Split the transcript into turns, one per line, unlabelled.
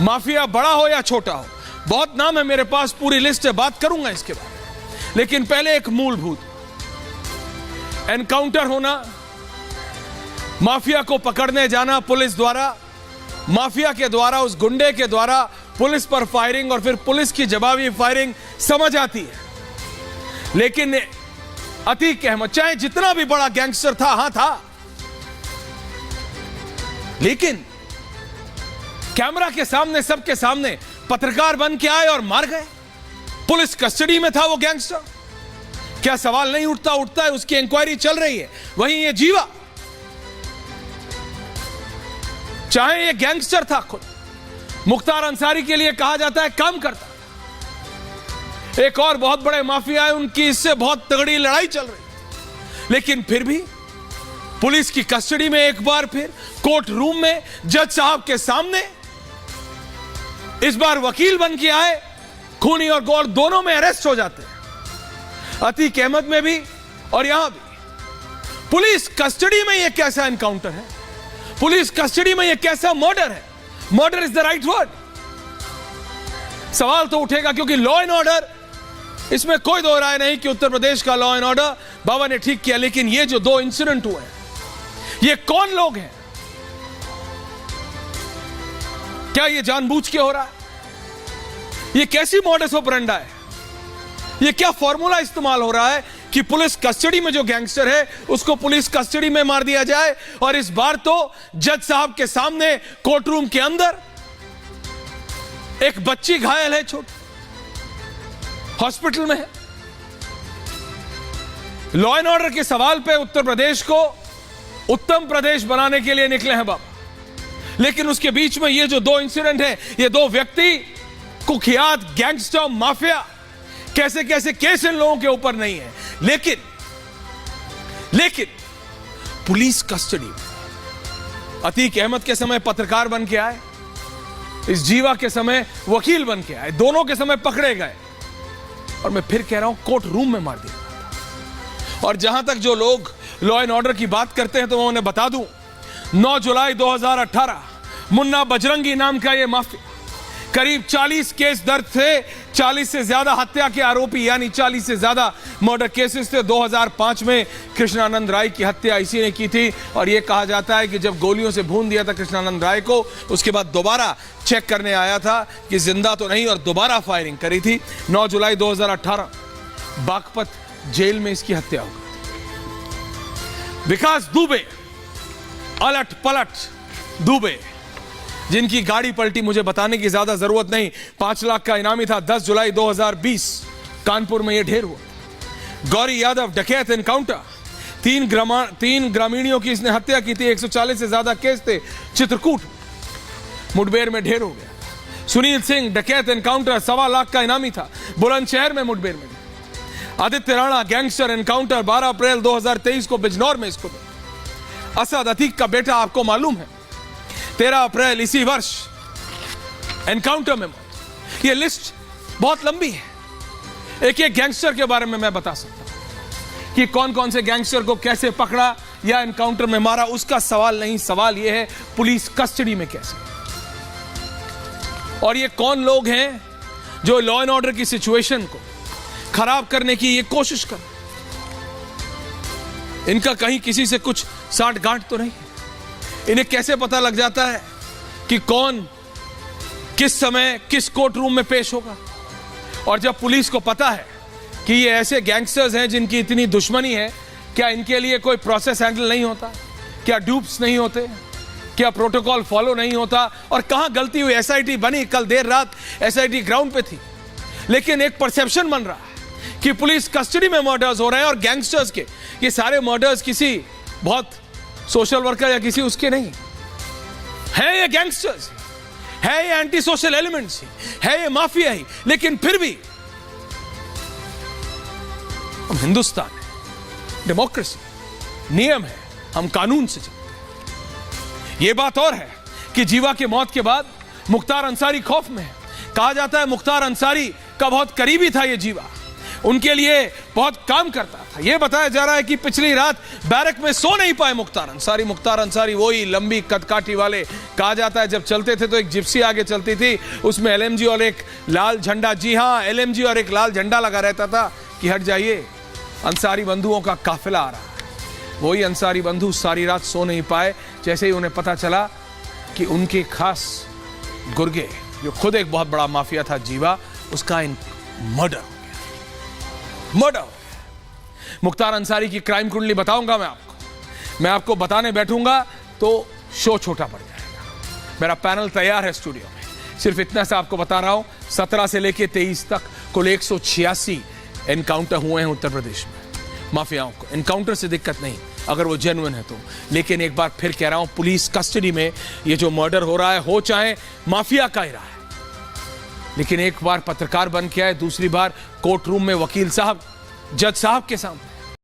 Mafia बड़ा हो या छोटा हो, बहुत नाम है मेरे पास, पूरी लिस्ट है, बात करूंगा इसके बाद। लेकिन पहले एक मूलभूत एनकाउंटर होना, माफिया को पकड़ने जाना पुलिस द्वारा, माफिया के द्वारा, उस गुंडे के द्वारा पुलिस पर फायरिंग और फिर पुलिस की जवाबी फायरिंग समझ आती है। लेकिन अतीक अहमद चाहे जितना भी बड़ा गैंगस्टर था, हां था, लेकिन कैमरा के सामने, सबके सामने पत्रकार बन के आए और मार गए। पुलिस कस्टडी में था वो गैंगस्टर, क्या सवाल नहीं उठता? उठता है, उसकी इंक्वायरी चल रही है। वहीं ये जीवा, चाहे ये गैंगस्टर था खुद, मुख्तार अंसारी के लिए कहा जाता है काम करता, एक और बहुत बड़े माफिया है, उनकी इससे बहुत तगड़ी लड़ाई चल रही, लेकिन फिर भी पुलिस की कस्टडी में, एक बार फिर कोर्ट रूम में जज साहब के सामने, इस बार वकील बन के आए, खूनी और गौर दोनों में अरेस्ट हो जाते हैं, अतीक अहमद में भी और यहां भी। पुलिस कस्टडी में यह कैसा एनकाउंटर है? पुलिस कस्टडी में यह कैसा मर्डर है? Murder is the right word. सवाल तो उठेगा, क्योंकि लॉ एंड ऑर्डर, इसमें कोई दो राय नहीं कि उत्तर प्रदेश का लॉ एंड ऑर्डर बाबा ने ठीक किया, लेकिन ये जो दो इंसिडेंट हुए हैं, ये कौन लोग हैं? क्या ये जानबूझ के हो रहा है? ये कैसी मॉडस ऑपरेंडा है? ये क्या फॉर्मूला इस्तेमाल हो रहा है कि पुलिस कस्टडी में जो गैंगस्टर है उसको पुलिस कस्टडी में मार दिया जाए, और इस बार तो जज साहब के सामने कोर्ट रूम के अंदर एक बच्ची घायल है, छोटी, हॉस्पिटल में है। लॉ एंड ऑर्डर के सवाल पे उत्तर प्रदेश को उत्तम प्रदेश बनाने के लिए निकले हैं बाबा, लेकिन उसके बीच में ये जो दो इंसिडेंट है, ये दो व्यक्ति, कुख्यात गैंगस्टर माफिया, कैसे कैसे केस इन लोगों के ऊपर नहीं है, लेकिन पुलिस कस्टडी में। अतीक अहमद के समय पत्रकार बन के आए, इस जीवा के समय वकील बन के आए, दोनों के समय पकड़े गए, और मैं फिर कह रहा हूं कोर्ट रूम में मार दिया। और जहां तक जो लोग लॉ एंड ऑर्डर की बात करते हैं, तो मैं उन्हें बता दूं, 9 जुलाई 2018 मुन्ना बजरंगी नाम का यह माफिया, करीब 40 केस दर्ज थे, 40 से ज्यादा हत्या के आरोपी, यानी 40 से ज्यादा मर्डर केसेस थे। 2005 में कृष्णानंद राय की हत्या इसी ने की थी, और यह कहा जाता है कि जब गोलियों से भून दिया था कृष्णानंद राय को, उसके बाद दोबारा चेक करने आया था कि जिंदा तो नहीं, और दोबारा फायरिंग करी थी। 9 जुलाई 2018 बागपत जेल में इसकी हत्या हो गई। विकास दुबे, अलट पलट दुबे, जिनकी गाड़ी पलटी, मुझे बताने की ज्यादा जरूरत नहीं, 5 लाख का इनामी था। 10 जुलाई 2020 कानपुर में यह ढेर हुआ। गौरी यादव डकैत एनकाउंटर, 3 ग्रामीणों की इसने हत्या की थी, 140 से ज्यादा केस थे। चित्रकूट मुठभेड़ में ढेर हो गया। सुनील सिंह डकैत एनकाउंटर, 1.25 लाख का इनामी था, बुलंदशहर में मुठभेड़ में। आदित्य राणा गैंगस्टर एनकाउंटर, 12 अप्रैल 2023 को बिजनौर में इसको। असद अतीक का बेटा, आपको मालूम है, 13 अप्रैल इसी वर्ष एनकाउंटर में मौत। यह लिस्ट बहुत लंबी है, एक एक गैंगस्टर के बारे में मैं बता सकता हूं कि कौन कौन से गैंगस्टर को कैसे पकड़ा या एनकाउंटर में मारा, उसका सवाल नहीं। सवाल यह है पुलिस कस्टडी में कैसे, और ये कौन लोग हैं जो लॉ एंड ऑर्डर की सिचुएशन को खराब करने की ये कोशिश कर। इनका कहीं किसी से कुछ साठ गांठ तो नहीं है। इन्हें कैसे पता लग जाता है कि कौन किस समय किस कोर्ट रूम में पेश होगा? और जब पुलिस को पता है कि ये ऐसे गैंगस्टर्स हैं जिनकी इतनी दुश्मनी है, क्या इनके लिए कोई प्रोसेस हैंडल नहीं होता? क्या ड्यूप्स नहीं होते? क्या प्रोटोकॉल फॉलो नहीं होता? और कहां गलती हुई? एसआईटी बनी, कल देर रात एसआईटी ग्राउंड पे थी, लेकिन एक परसेप्शन बन रहा है कि पुलिस कस्टडी में मर्डर्स हो रहे हैं, और गैंगस्टर्स के ये सारे मर्डर्स किसी बहुत सोशल वर्कर या किसी उसके नहीं है। ये गैंगस्टर्स है, ये एंटी सोशल एलिमेंट्स है, ये माफिया ही, लेकिन फिर भी हम हिंदुस्तान है, डेमोक्रेसी, नियम है, हम कानून से चलते हैं। यह बात और है कि जीवा के मौत के बाद मुख्तार अंसारी खौफ में है। कहा जाता है मुख्तार अंसारी का बहुत करीबी था ये जीवा, उनके लिए बहुत काम करता था। यह बताया जा रहा है कि पिछली रात बैरक में सो नहीं पाए मुख्तार अंसारी। मुख्तार अंसारी वही लंबी कदकाठी वाले, कहा जाता है जब चलते थे तो एक जिप्सी आगे चलती थी, उसमें एलएमजी और एक लाल झंडा, जी हां एलएमजी और एक लाल झंडा लगा रहता था कि हट जाइए, अंसारी बंधुओं का काफिला आ रहा है। वही अंसारी बंधु सारी रात सो नहीं पाए जैसे ही उन्हें पता चला कि उनके खास गुर्गे, जो खुद एक बहुत बड़ा माफिया था जीवा, उसका मर्डर हो गया। मर्डर हो गया। मुख्तार अंसारी की क्राइम कुंडली बताऊंगा मैं आपको बताने बैठूंगा तो शो छोटा पड़ जाएगा। मेरा पैनल तैयार है स्टूडियो में। सिर्फ इतना सा आपको बता रहा हूं, 17 से लेकर 23 तक कुल 186 एनकाउंटर हुए हैं उत्तर प्रदेश में माफियाओं को। एनकाउंटर से दिक्कत नहीं अगर वो जेन्युइन है तो, लेकिन एक बार फिर कह रहा हूं, पुलिस कस्टडी में ये जो मर्डर हो रहा है, हो चाहे माफिया का ही रहा है, लेकिन एक बार पत्रकार बन के आए, दूसरी बार कोर्ट रूम में वकील साहब, जज साहब के सामने,